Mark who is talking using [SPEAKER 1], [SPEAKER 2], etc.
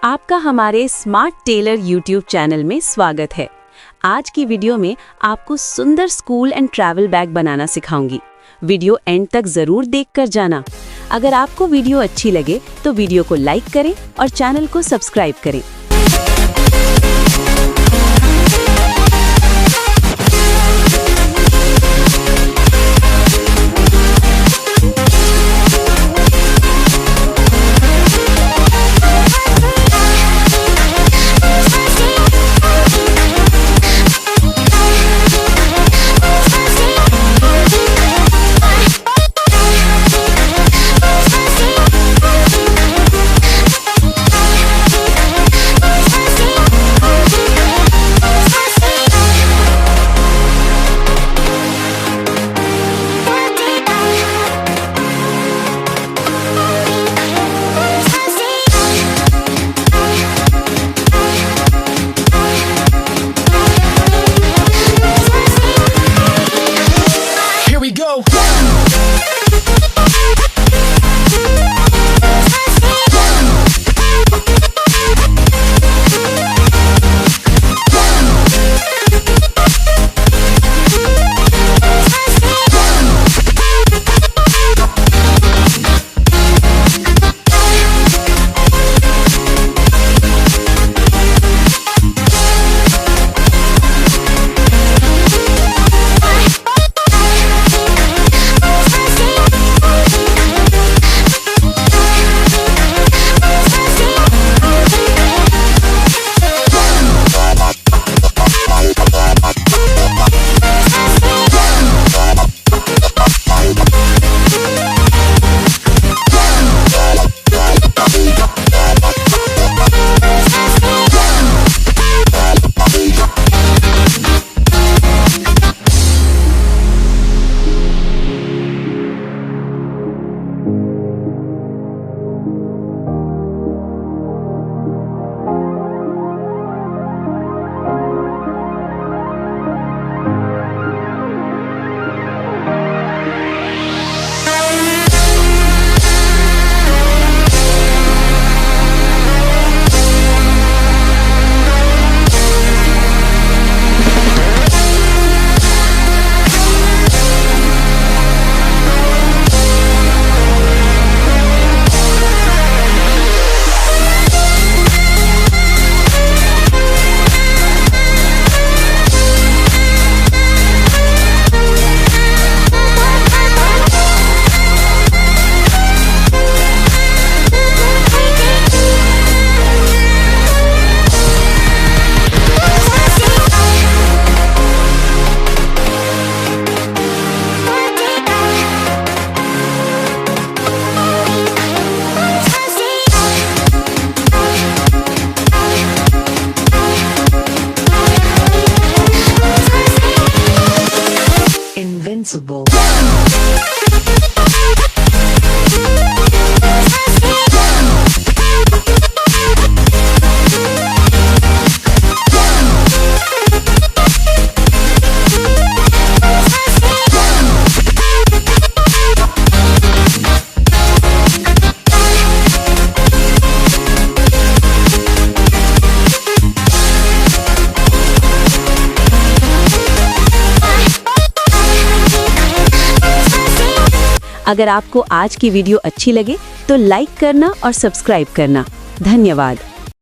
[SPEAKER 1] आपका हमारे smart Taylor YouTube channel में स्वागत है। आज की वीडियो में आपको सुंदर स्कूल एंड ट्रैवल बैग बनाना सिखाऊंगी। वीडियो एंड तक जरूर देखकर जाना। अगर आपको वीडियो अच्छी लगे तो वीडियो को लाइक करें और चैनल को सब्सक्राइब करें।
[SPEAKER 2] Invincible.
[SPEAKER 1] अगर आपको आज की वीडियो अच्छी लगे तो लाइक करना और सब्सक्राइब करना। धन्यवाद।